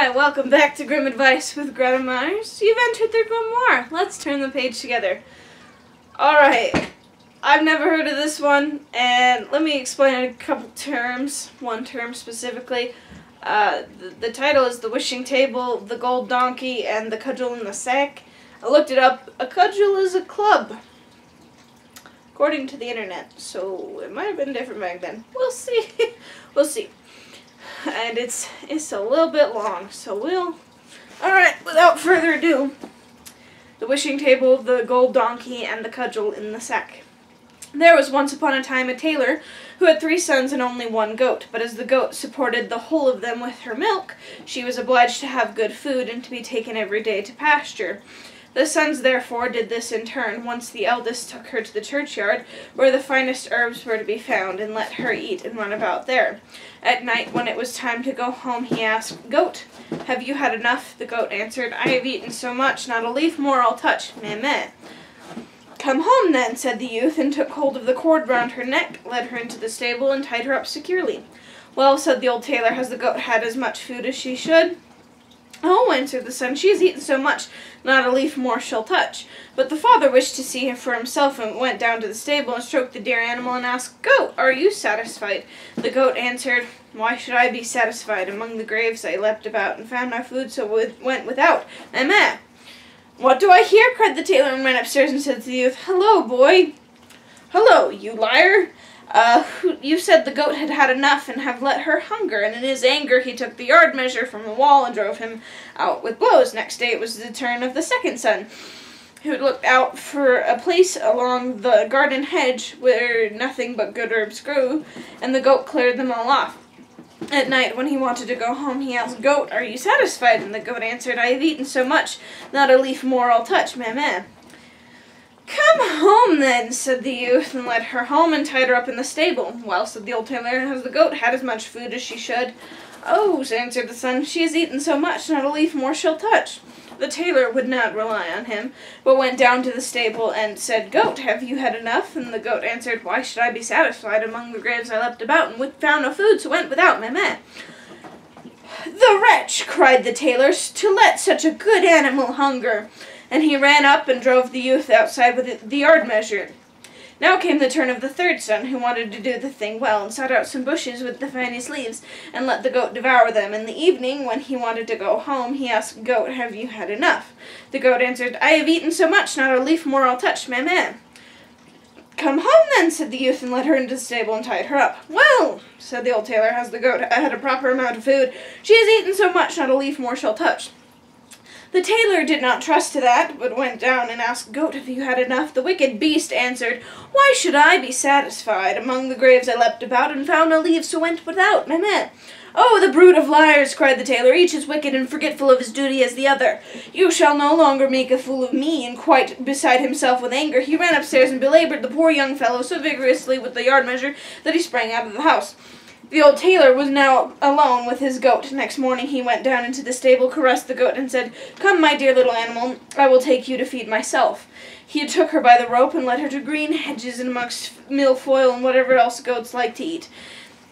Alright, welcome back to Grim Advice with Greta Myers. You've entered the grimoire. Let's turn the page together. Alright, I've never heard of this one, and let me explain a couple terms, one term specifically. The title is The Wishing Table, The Gold Donkey, and The Cudgel in the Sack. I looked it up. A cudgel is a club, according to the internet, so it might have been different back then. We'll see. We'll see. And it's a little bit long, so we'll... Alright, without further ado, The Wishing Table, The Gold Donkey, and The Cudgel in the Sack. There was once upon a time a tailor who had 3 sons and only 1 goat, but as the goat supported the whole of them with her milk, she was obliged to have good food and to be taken every day to pasture. The sons therefore did this in turn. Once the eldest took her to the churchyard, where the finest herbs were to be found, and let her eat and run about there. At night, when it was time to go home, he asked, "Goat, have you had enough?" The goat answered, "I have eaten so much, not a leaf more I'll touch. Meh meh." "Come home then," said the youth, and took hold of the cord round her neck, led her into the stable, and tied her up securely. "Well," said the old tailor, "has the goat had as much food as she should?" "Oh," answered the son, "she has eaten so much, not a leaf more she'll touch." But the father wished to see for himself, and went down to the stable and stroked the dear animal and asked, "Goat, are you satisfied?" The goat answered, "Why should I be satisfied? Among the graves I leapt about, and found no food, so went without. Meh meh." "What do I hear?" cried the tailor, and ran upstairs and said to the youth, "Hello, boy." "Hello, you liar. You said the goat had had enough and have let her hunger," and in his anger he took the yard measure from the wall and drove him out with blows. Next day it was the turn of the second son, who looked out for a place along the garden hedge where nothing but good herbs grew, and the goat cleared them all off. At night, when he wanted to go home, he asked, "Goat, are you satisfied?" And the goat answered, "I have eaten so much, not a leaf more I'll touch. Meh meh." "Come home then," said the youth, and led her home and tied her up in the stable. "Well," said the old tailor, "has the goat had as much food as she should?" "Oh," answered the son, "she has eaten so much, not a leaf more she'll touch." The tailor would not rely on him, but went down to the stable and said, "Goat, have you had enough?" And the goat answered, "Why should I be satisfied? Among the graves I leapt about, and found no food, so went without. Meh meh." "The wretch!" cried the tailor, "to let such a good animal hunger." And he ran up and drove the youth outside with the yard measure. Now came the turn of the third son, who wanted to do the thing well, and sought out some bushes with the finest leaves, and let the goat devour them. In the evening, when he wanted to go home, he asked, "Goat, have you had enough?" The goat answered, "I have eaten so much, not a leaf more I'll touch. Meh meh." "Come home then," said the youth, and led her into the stable and tied her up. "Well," said the old tailor, "has the goat had a proper amount of food? She has eaten so much, not a leaf more she'll touch." The tailor did not trust to that, but went down and asked, "Goat, have you had enough?" The wicked beast answered, "Why should I be satisfied? Among the graves I leapt about, and found no leaves, so went without. Meh meh." "Oh, the brood of liars!" cried the tailor, "each as wicked and forgetful of his duty as the other. You shall no longer make a fool of me." And quite beside himself with anger, he ran upstairs and belaboured the poor young fellow so vigorously with the yard measure that he sprang out of the house. The old tailor was now alone with his goat. Next morning he went down into the stable, caressed the goat, and said, "Come, my dear little animal, I will take you to feed myself." He took her by the rope and led her to green hedges and amongst milfoil and whatever else goats like to eat.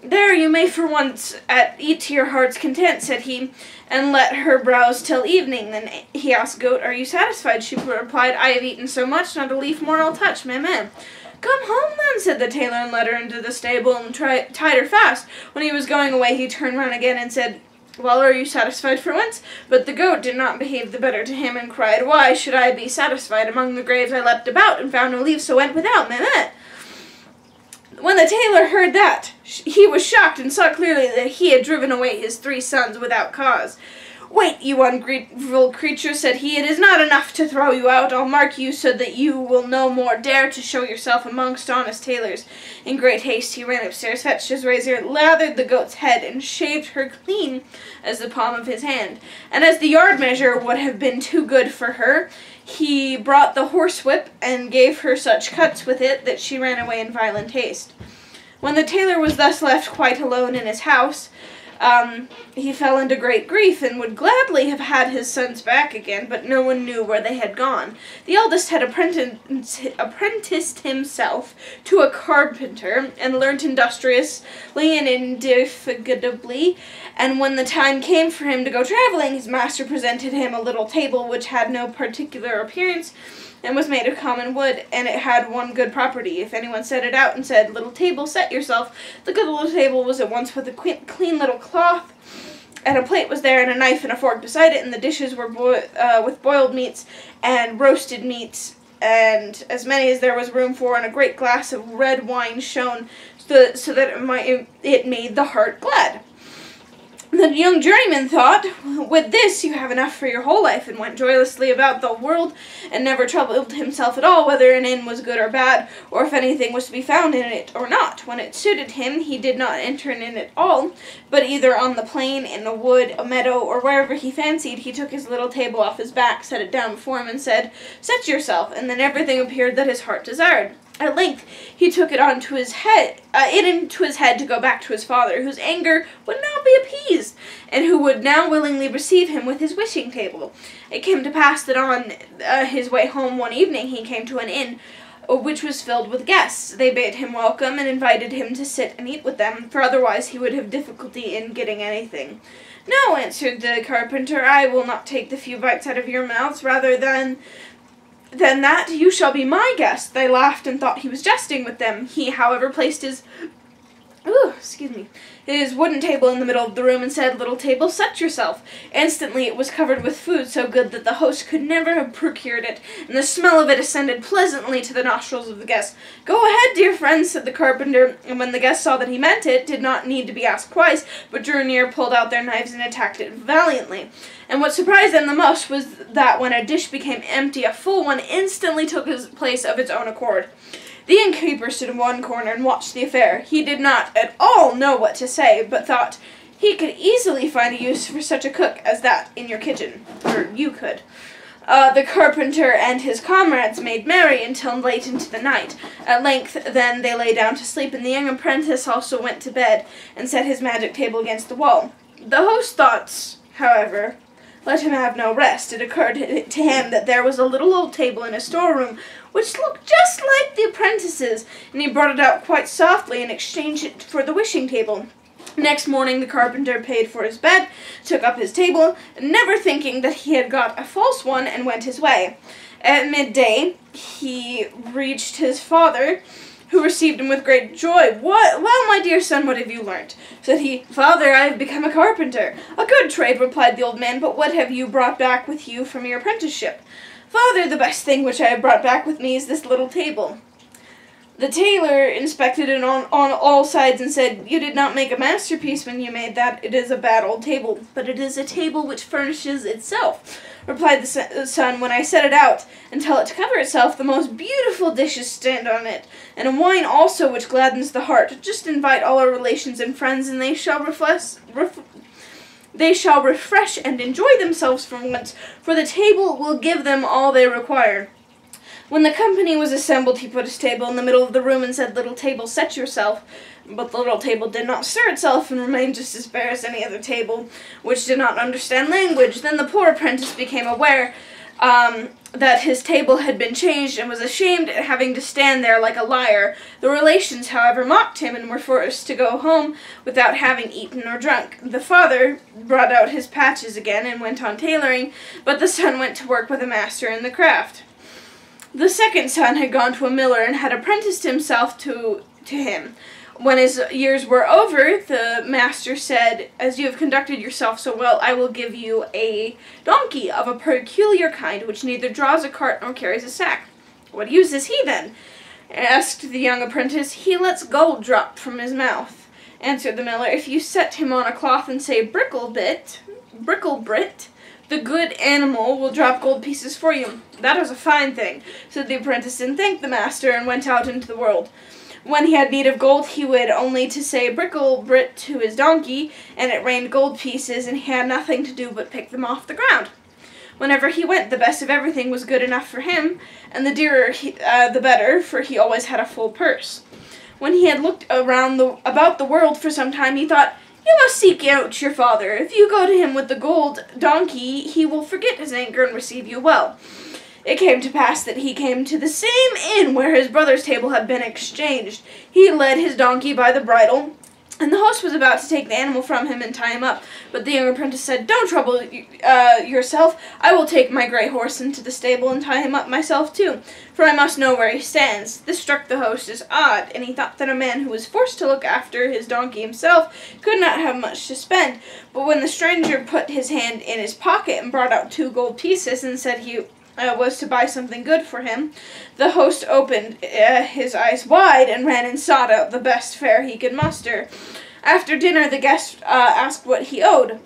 "There you may for once eat to your heart's content," said he, and let her browse till evening. Then he asked, "Goat, are you satisfied?" She replied, "I have eaten so much, not a leaf more I'll touch. Meh meh." "Come home then," said the tailor, and led her into the stable and tied her fast. When he was going away, he turned round again and said, "Well, are you satisfied for once?" But the goat did not behave the better to him, and cried, "Why should I be satisfied? Among the graves I leapt about, and found no leaves, so went without. Meh meh." When the tailor heard that, he was shocked, and saw clearly that he had driven away his 3 sons without cause. "Wait, you ungrateful creature," said he, "it is not enough to throw you out. I'll mark you so that you will no more dare to show yourself amongst honest tailors." In great haste he ran upstairs, fetched his razor, lathered the goat's head, and shaved her clean as the palm of his hand. And as the yard measure would have been too good for her, he brought the horsewhip, and gave her such cuts with it that she ran away in violent haste. When the tailor was thus left quite alone in his house, he fell into great grief and would gladly have had his sons back again, but no one knew where they had gone. The eldest had apprenticed himself to a carpenter and learnt industriously and indefatigably, and when the time came for him to go travelling, his master presented him a little table which had no particular appearance and was made of common wood, and it had one good property. If anyone set it out and said, "Little table, set yourself," the good little table was at once with a clean little cloth, and a plate was there, and a knife and a fork beside it, and the dishes were with boiled meats and roasted meats, and as many as there was room for, and a great glass of red wine shone, so that it made the heart glad. The young journeyman thought, "With this you have enough for your whole life," and went joyously about the world, and never troubled himself at all whether an inn was good or bad, or if anything was to be found in it or not. When it suited him, he did not enter an inn at all, but either on the plain, in a wood, a meadow, or wherever he fancied, he took his little table off his back, set it down before him, and said, "Set yourself," and then everything appeared that his heart desired. At length he took it into his head to go back to his father, whose anger would not be appeased, and who would now willingly receive him with his wishing table. It came to pass that on his way home one evening he came to an inn which was filled with guests. They bade him welcome and invited him to sit and eat with them, for otherwise he would have difficulty in getting anything. "No," answered the carpenter, "I will not take the few bites out of your mouths. Rather than that, you shall be my guest." They laughed and thought he was jesting with them. He, however, placed his wooden table in the middle of the room and said, "Little table, set yourself." Instantly it was covered with food so good that the host could never have procured it, and the smell of it ascended pleasantly to the nostrils of the guests. "Go ahead, dear friends," said the carpenter, and when the guests saw that he meant it, did not need to be asked twice, but drew near, pulled out their knives, and attacked it valiantly. And what surprised them the most was that when a dish became empty, a full one instantly took its place of its own accord. The innkeeper stood in one corner and watched the affair. He did not at all know what to say, but thought he could easily find a use for such a cook as that in your kitchen, or you could. The carpenter and his comrades made merry until late into the night. At length, then, they lay down to sleep, and the young apprentice also went to bed, and set his magic table against the wall. The host thought, however, let him have no rest. It occurred to him that there was a little old table in a storeroom, which looked just like the apprentice's, and he brought it out quite softly and exchanged it for the wishing table. Next morning the carpenter paid for his bed, took up his table, never thinking that he had got a false one, and went his way. At midday he reached his father, who received him with great joy. "Well, my dear son, what have you learnt?" said he. "Father, I have become a carpenter." "A good trade," replied the old man, "but what have you brought back with you from your apprenticeship?" "Father, the best thing which I have brought back with me is this little table." The tailor inspected it on all sides and said, "You did not make a masterpiece when you made that. It is a bad old table." "But it is a table which furnishes itself," replied the son. "When I set it out and tell it to cover itself, the most beautiful dishes stand on it, and a wine also which gladdens the heart. Just invite all our relations and friends, and they shall refresh and enjoy themselves for once, for the table will give them all they require." When the company was assembled, he put his table in the middle of the room and said, "Little table, set yourself." But the little table did not stir itself, and remained just as bare as any other table, which did not understand language. Then the poor apprentice became aware that his table had been changed, and was ashamed at having to stand there like a liar. The relations, however, mocked him, and were forced to go home without having eaten or drunk. The father brought out his patches again, and went on tailoring, but the son went to work with a master in the craft. The second son had gone to a miller, and had apprenticed himself to him. When his years were over, the master said, "As you have conducted yourself so well, I will give you a donkey of a peculiar kind, which neither draws a cart nor carries a sack." "What use is he, then?" asked the young apprentice. "He lets gold drop from his mouth," answered the miller. "If you set him on a cloth and say, 'Bricklebrit,' the good animal will drop gold pieces for you." "That is a fine thing," said the apprentice, and thanked the master, and went out into the world. When he had need of gold, he would only to say "Bricklebrit" to his donkey, and it rained gold pieces, and he had nothing to do but pick them off the ground. Whenever he went, the best of everything was good enough for him, and the dearer the better, for he always had a full purse. When he had looked about the world for some time, he thought, You must seek out your father. If you go to him with the gold donkey, he will forget his anger and receive you well." It came to pass that he came to the same inn where his brother's table had been exchanged. He led his donkey by the bridle, and the host was about to take the animal from him and tie him up. But the young apprentice said, "Don't trouble yourself. I will take my gray horse into the stable and tie him up myself too, for I must know where he stands." This struck the host as odd, and he thought that a man who was forced to look after his donkey himself could not have much to spend. But when the stranger put his hand in his pocket and brought out 2 gold pieces and said he was to buy something good for him, the host opened his eyes wide and ran and sought out the best fare he could muster. After dinner, the guest asked what he owed.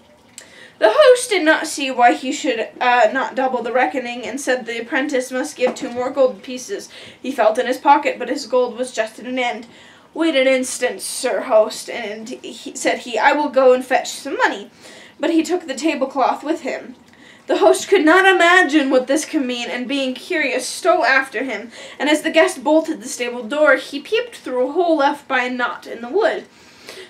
The host did not see why he should not double the reckoning, and said the apprentice must give 2 more gold pieces. He felt in his pocket, but his gold was just at an end. "Wait an instant, sir host," said he, "I will go and fetch some money." But he took the tablecloth with him. The host could not imagine what this could mean, and being curious, stole after him, and as the guest bolted the stable door, he peeped through a hole left by a knot in the wood.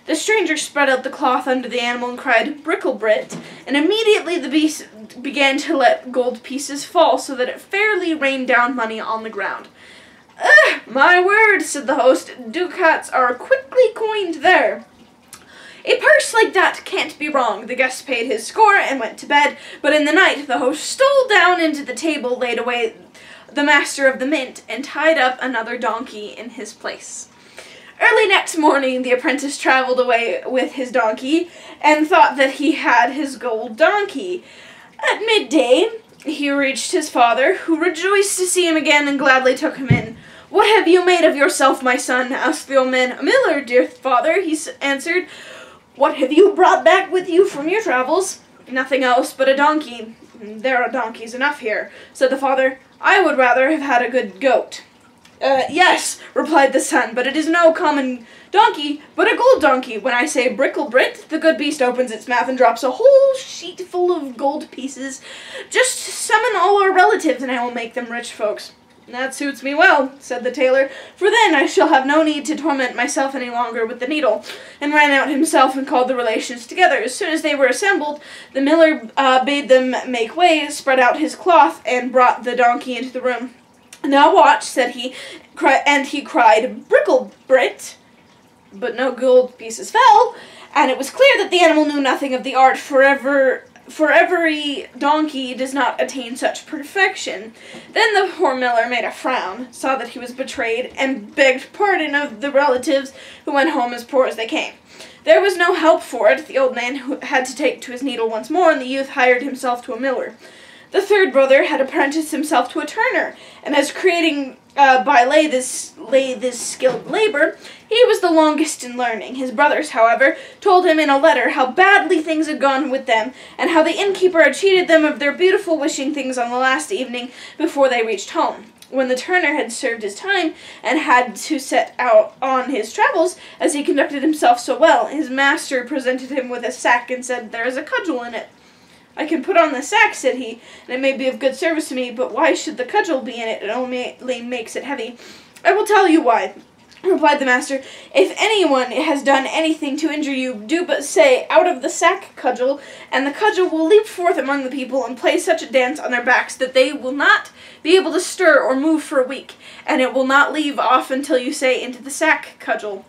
The stranger spread out the cloth under the animal and cried, "Bricklebrit," and immediately the beast began to let gold pieces fall, so that it fairly rained down money on the ground. "My word," said the host, "ducats are quickly coined there. A purse like that can't be wrong." The guest paid his score and went to bed, but in the night the host stole down into the table, laid away the master of the mint, and tied up another donkey in his place. Early next morning the apprentice travelled away with his donkey, and thought that he had his gold donkey. At midday he reached his father, who rejoiced to see him again and gladly took him in. "What have you made of yourself, my son?" asked the old man. "A miller, dear father," he answered. "What have you brought back with you from your travels?" "Nothing else but a donkey." "There are donkeys enough here," said the father. "I would rather have had a good goat." Yes," replied the son, "but it is no common donkey, but a gold donkey. When I say Bricklebrit, the good beast opens its mouth and drops a whole sheet full of gold pieces. Just summon all our relatives, and I will make them rich folks." "That suits me well," said the tailor, "for then I shall have no need to torment myself any longer with the needle," and ran out himself and called the relations together. As soon as they were assembled, the miller bade them make way, spread out his cloth, and brought the donkey into the room. "Now watch," said he, and he cried, "Bricklebrit," but no gold pieces fell, and it was clear that the animal knew nothing of the art, for every donkey does not attain such perfection. Then the poor miller made a frown, saw that he was betrayed, and begged pardon of the relatives, who went home as poor as they came. There was no help for it. The old man had to take to his needle once more, and the youth hired himself to a miller. The third brother had apprenticed himself to a turner, and as creating by lay this skilled labor, he was the longest in learning. His brothers, however, told him in a letter how badly things had gone with them, and how the innkeeper had cheated them of their beautiful wishing things on the last evening before they reached home. When the turner had served his time, and had to set out on his travels, as he conducted himself so well, his master presented him with a sack, and said, "There is a cudgel in it." "I can put on the sack," said he, "and it may be of good service to me, but why should the cudgel be in it? It only makes it heavy." "I will tell you why," replied the master. "If anyone has done anything to injure you, do but say, 'Out of the sack, cudgel,' and the cudgel will leap forth among the people and play such a dance on their backs that they will not be able to stir or move for a week, and it will not leave off until you say, 'Into the sack, cudgel.'"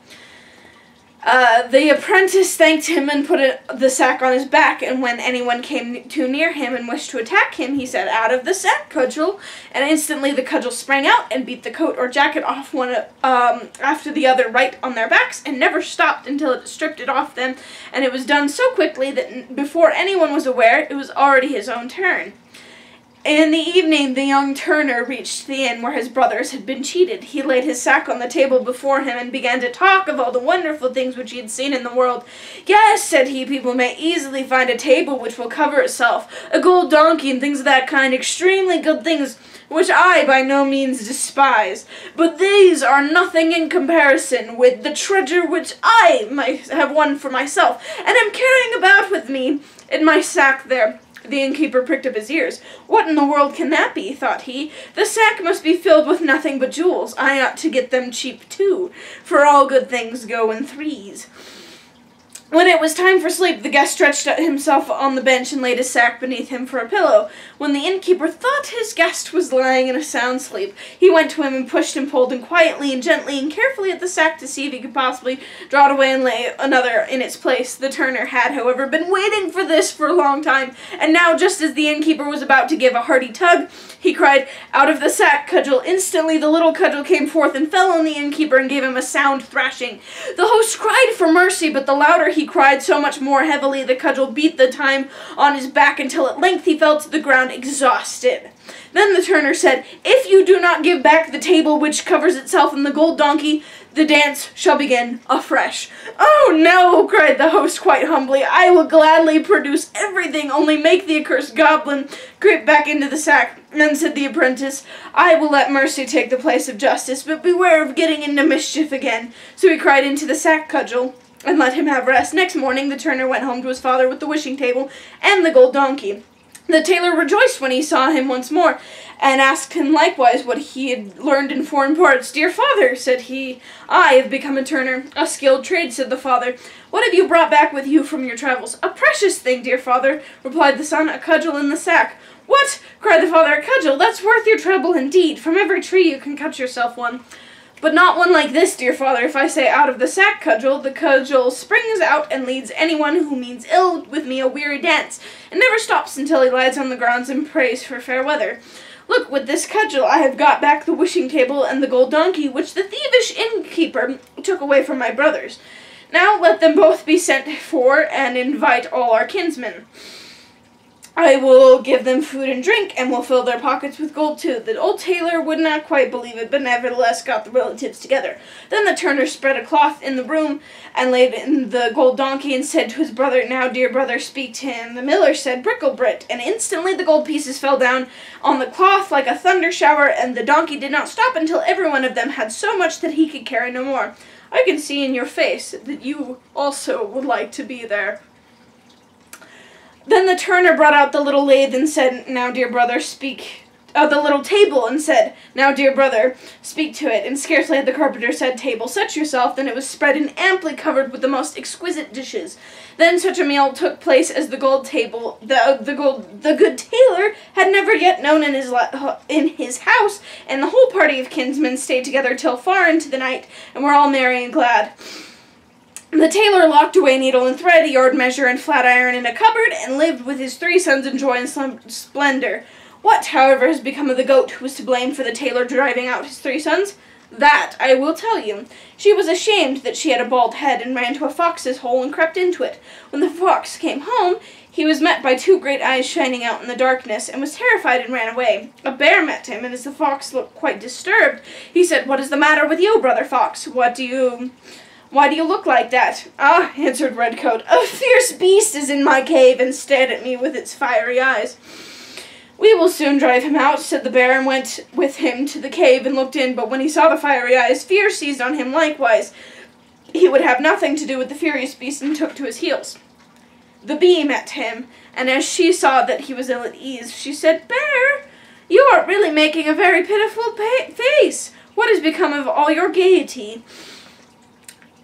The apprentice thanked him and put the sack on his back, and when anyone came too near him and wished to attack him, he said, "Out of the sack, cudgel," and instantly the cudgel sprang out and beat the coat or jacket off one after the other right on their backs, and never stopped until it stripped it off them, and it was done so quickly that before anyone was aware, it was already his own turn. In the evening, the young turner reached the inn where his brothers had been cheated. He laid his sack on the table before him and began to talk of all the wonderful things which he had seen in the world. "Yes," said he, "people may easily find a table which will cover itself, a gold donkey and things of that kind, extremely good things, which I by no means despise. But these are nothing in comparison with the treasure which I have won for myself, and am carrying about with me in my sack there." The innkeeper pricked up his ears. "What in the world can that be?" thought he. "The sack must be filled with nothing but jewels. I ought to get them cheap too, for all good things go in threes." When it was time for sleep, the guest stretched himself on the bench and laid his sack beneath him for a pillow. When the innkeeper thought his guest was lying in a sound sleep, he went to him and pushed and pulled him quietly and gently and carefully at the sack to see if he could possibly draw it away and lay another in its place. The turner had, however, been waiting for this for a long time, and now, just as the innkeeper was about to give a hearty tug, he cried, "Out of the sack, Cudgel!" Instantly the little Cudgel came forth and fell on the innkeeper and gave him a sound thrashing. The host cried for mercy, but the louder he cried, so much more heavily the Cudgel beat the time on his back until at length he fell to the ground exhausted. Then the turner said, "If you do not give back the table which covers itself in the gold donkey, the dance shall begin afresh." "Oh no," cried the host quite humbly, "I will gladly produce everything, only make the accursed goblin creep back into the sack." Then said the apprentice, "I will let mercy take the place of justice, but beware of getting into mischief again." So he cried into the sack, Cudgel, and let him have rest. Next morning the turner went home to his father with the wishing table and the gold donkey. The tailor rejoiced when he saw him once more, and asked him likewise what he had learned in foreign parts. "Dear father," said he, "I have become a turner." "A skilled trade," said the father. "What have you brought back with you from your travels?" "A precious thing, dear father," replied the son, "a cudgel in the sack." "What?" cried the father, "a cudgel? That's worth your trouble indeed. From every tree you can cut yourself one." "But not one like this, dear father. If I say 'out of the sack, Cudgel,' the cudgel springs out and leads anyone who means ill with me a weary dance, and never stops until he lies on the ground and prays for fair weather. Look, with this cudgel I have got back the wishing table and the gold donkey, which the thievish innkeeper took away from my brothers. Now let them both be sent for, and invite all our kinsmen. I will give them food and drink, and will fill their pockets with gold too." The old tailor would not quite believe it, but nevertheless got the relatives together. Then the turner spread a cloth in the room, and laid in the gold donkey, and said to his brother, "Now, dear brother, speak to him." The miller said, "Bricklebrit," and instantly the gold pieces fell down on the cloth like a thunder shower, and the donkey did not stop until every one of them had so much that he could carry no more. I can see in your face that you also would like to be there. Then the turner brought out the little lathe and said, "Now, dear brother, speak." The little table, and said, "Now, dear brother, speak to it." And scarcely had the carpenter said, "Table, set yourself," than it was spread and amply covered with the most exquisite dishes. Then such a meal took place as the good tailor had never yet known in his house, and the whole party of kinsmen stayed together till far into the night, and were all merry and glad. The tailor locked away needle and thread, yard measure, and flat iron in a cupboard, and lived with his 3 sons in joy and splendor. What, however, has become of the goat who was to blame for the tailor driving out his 3 sons? That I will tell you. She was ashamed that she had a bald head, and ran to a fox's hole and crept into it. When the fox came home, he was met by 2 great eyes shining out in the darkness, and was terrified and ran away. A bear met him, and as the fox looked quite disturbed, he said, "What is the matter with you, brother fox? Why do you look like that?" "Ah," answered Redcoat, "a fierce beast is in my cave, and stared at me with its fiery eyes." "We will soon drive him out," said the bear, and went with him to the cave and looked in, but when he saw the fiery eyes, fear seized on him likewise. He would have nothing to do with the furious beast, and took to his heels. The bee met him, and as she saw that he was ill at ease, she said, "Bear, you are really making a very pitiful face. What has become of all your gaiety?"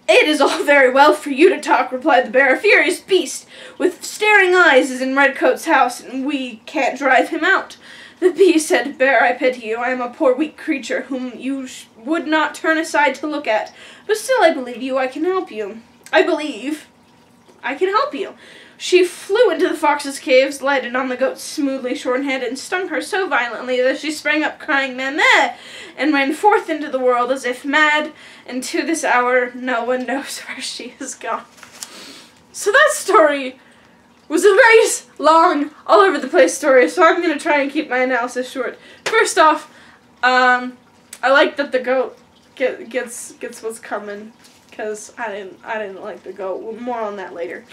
"It is all very well for you to talk," replied the bear. "A furious beast with staring eyes is in Redcoat's house, and we can't drive him out." The bee said, "Bear, I pity you. I am a poor weak creature whom you would not turn aside to look at, but still I believe I can help you. I believe I can help you." She flew into the fox's caves, lighted on the goat's smoothly shorn head, and stung her so violently that she sprang up crying, "Meh, meh," and ran forth into the world as if mad, and to this hour no one knows where she is gone. So that story was a very long, all over the place story, so I'm going to try and keep my analysis short. First off, I like that the goat gets what's coming, because I didn't like the goat. More on that later.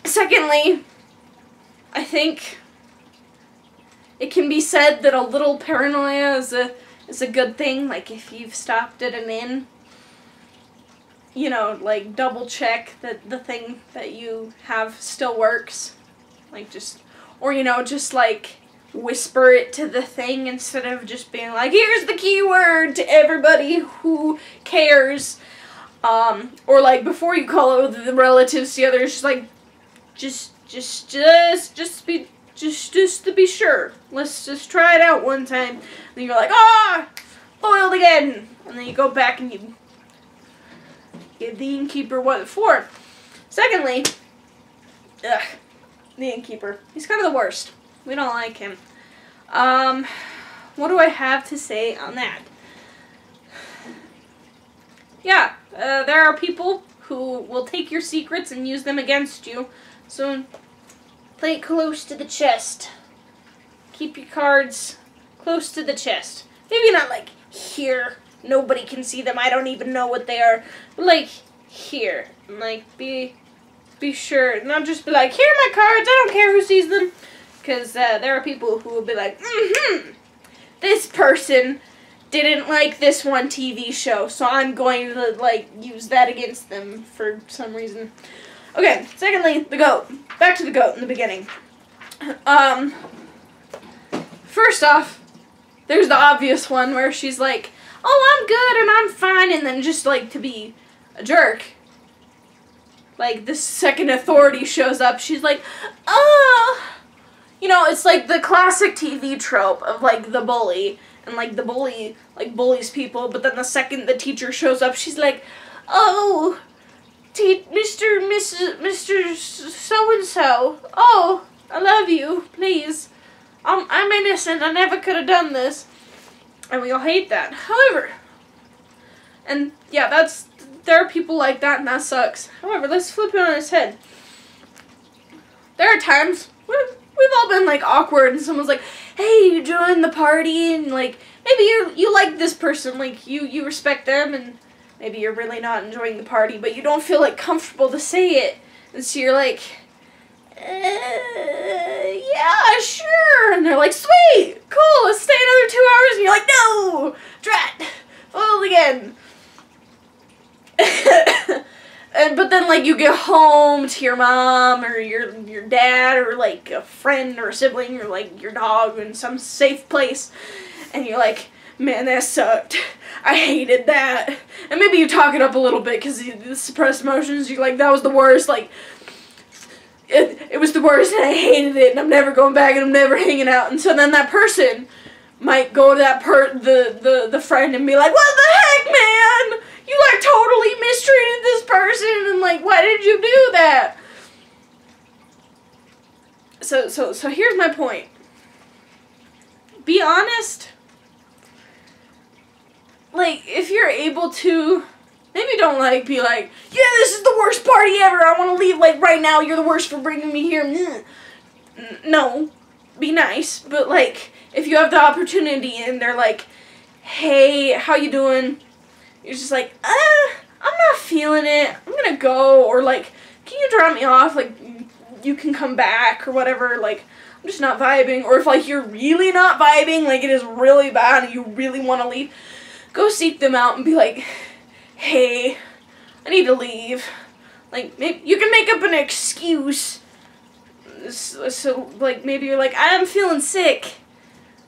Secondly, I think it can be said that a little paranoia is a good thing. Like, if you've stopped at an inn, you know, like, double check that the thing that you have still works. Like, or, you know, just, like, whisper it to the thing instead of just being like, "Here's the keyword" to everybody who cares. Or like before you call out the relatives together, it's just like, just to be sure. Let's just try it out one time. And then you're like, ah, foiled again. And then you go back and you give the innkeeper what for. Secondly, the innkeeper. He's kind of the worst. We don't like him. What do I have to say on that? Yeah, there are people who will take your secrets and use them against you. So, play it close to the chest. Keep your cards close to the chest. Maybe not like here. Nobody can see them. I don't even know what they are. But like here. And like be sure. Not just be like, here are my cards. I don't care who sees them. Because there are people who will be like, this person didn't like this one TV show, so I'm going to, like, use that against them for some reason. Okay, secondly, the goat. Back to the goat in the beginning. First off, there's the obvious one where she's like, oh, I'm good and I'm fine, and then just, like, to be a jerk. Like, the second authority shows up, she's like, oh. You know, it's like the classic TV trope of, like, the bully. And, like, the bully, like, bullies people. But then the second the teacher shows up, she's like, oh, Mr. So-and-so. Oh, I love you. Please. I'm innocent. I never could have done this. And we all hate that. However, and, yeah, there are people like that, and that sucks. However, let's flip it on its head. There are times where we've all been, like, awkward, and someone's like, hey, you join the party, and, like, maybe you like this person, like, you respect them, and maybe you're really not enjoying the party, but you don't feel, like, comfortable to say it, and so you're like, yeah, sure, and they're like, sweet, cool, let's stay another 2 hours, and you're like, no, drat, foiled again. But then, like, you get home to your mom or your dad or, like, a friend or a sibling or, like, your dog in some safe place, and you're like, man, that sucked. I hated that. And maybe you talk it up a little bit because you suppressed emotions. You're like, that was the worst. Like, it was the worst, and I hated it, and I'm never going back, and I'm never hanging out. And so then that person might go to that the friend and be like, what the heck, man? You, like, totally mistreated this person, and, like, why did you do that? So here's my point. Be honest. Like, if you're able to, maybe don't, like, be like, yeah, this is the worst party ever, I want to leave, like, right now, you're the worst for bringing me here. No, be nice, but, like, if you have the opportunity and they're like, hey, how you doing? You're just like, I'm not feeling it, I'm gonna go, or like, can you drop me off, like, you can come back, or whatever, like, I'm just not vibing, or if, like, you're really not vibing, like, it is really bad, and you really want to leave, go seek them out and be like, hey, I need to leave, like, maybe you can make up an excuse, so, like, maybe you're like, I'm feeling sick,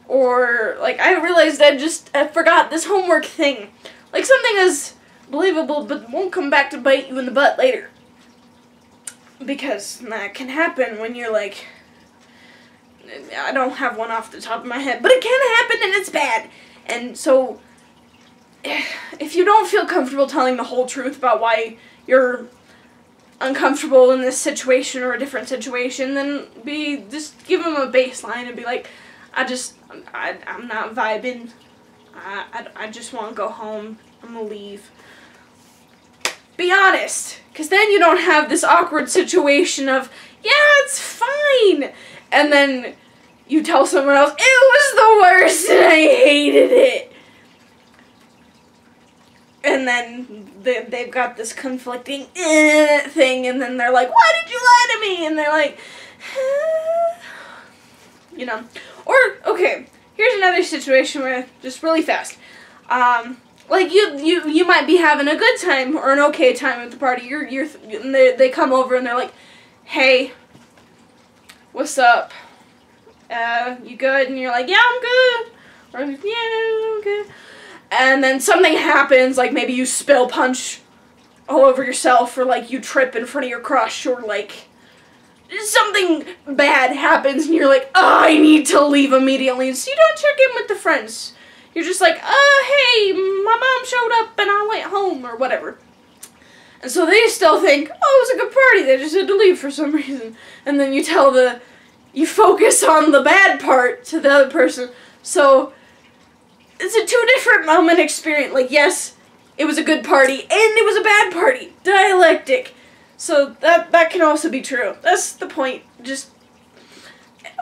or, like, I realized I forgot this homework thing. Like, something is believable, but won't come back to bite you in the butt later. Because that can happen when you're like, I don't have one off the top of my head, but it can happen and it's bad. And so, if you don't feel comfortable telling the whole truth about why you're uncomfortable in this situation or a different situation, then just give them a baseline and be like, I'm not vibing. I just want to go home. I'm gonna leave. Be honest, because then you don't have this awkward situation of, yeah, it's fine, and then you tell someone else, it was the worst and I hated it. And then they've got this conflicting thing, and then they're like, why did you lie to me? And they're like, you know. Or, okay, here's another situation where, just really fast, like, you might be having a good time or an okay time at the party. And they come over and they're like, hey, what's up? You good? And you're like, yeah, I'm good. Or, yeah, I'm good. And then something happens, like maybe you spill punch all over yourself, or like you trip in front of your crush, or like something bad happens and you're like, oh, I need to leave immediately. So you don't check in with the friends. You're just like, hey, my mom showed up and I went home, or whatever. And so they still think, oh, it was a good party, they just had to leave for some reason. And then you focus on the bad part to the other person. So it's a two different moment experience. Like, yes, it was a good party and it was a bad party. Dialectic. So that can also be true. That's the point. Just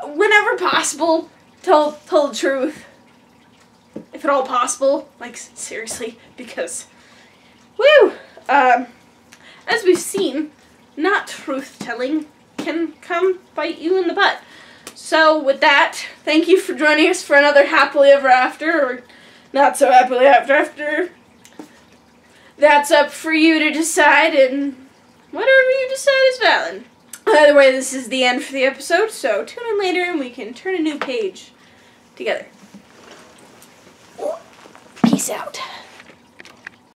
whenever possible, tell the truth. If at all possible. Like, seriously, because woo! As we've seen, not truth-telling can come bite you in the butt. So, with that, thank you for joining us for another Happily Ever After, or not so happily after. That's up for you to decide, and whatever you decide is valid. Either way, this is the end for the episode, so tune in later and we can turn a new page together. Peace out.